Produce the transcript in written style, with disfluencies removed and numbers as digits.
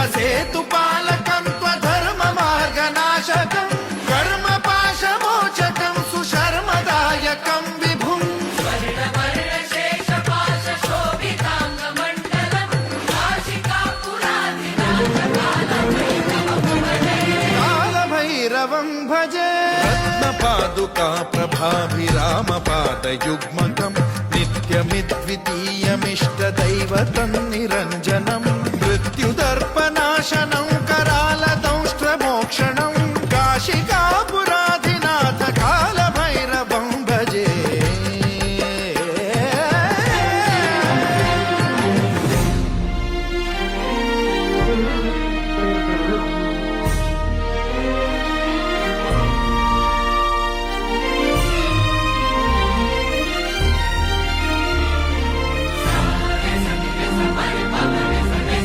सर्वसेतुपालकं त्वधर्ममार्गनाशकं कर्मपाशमोचकं सुशर्मदायकं विभुं कालभैरवं भजे रत्नपादुका प्रभाभिरामपादयुग्मकं नित्यमिद्वितीयमिष्टदैवतं निरञ्जनं मृत्युदर्पनाशनं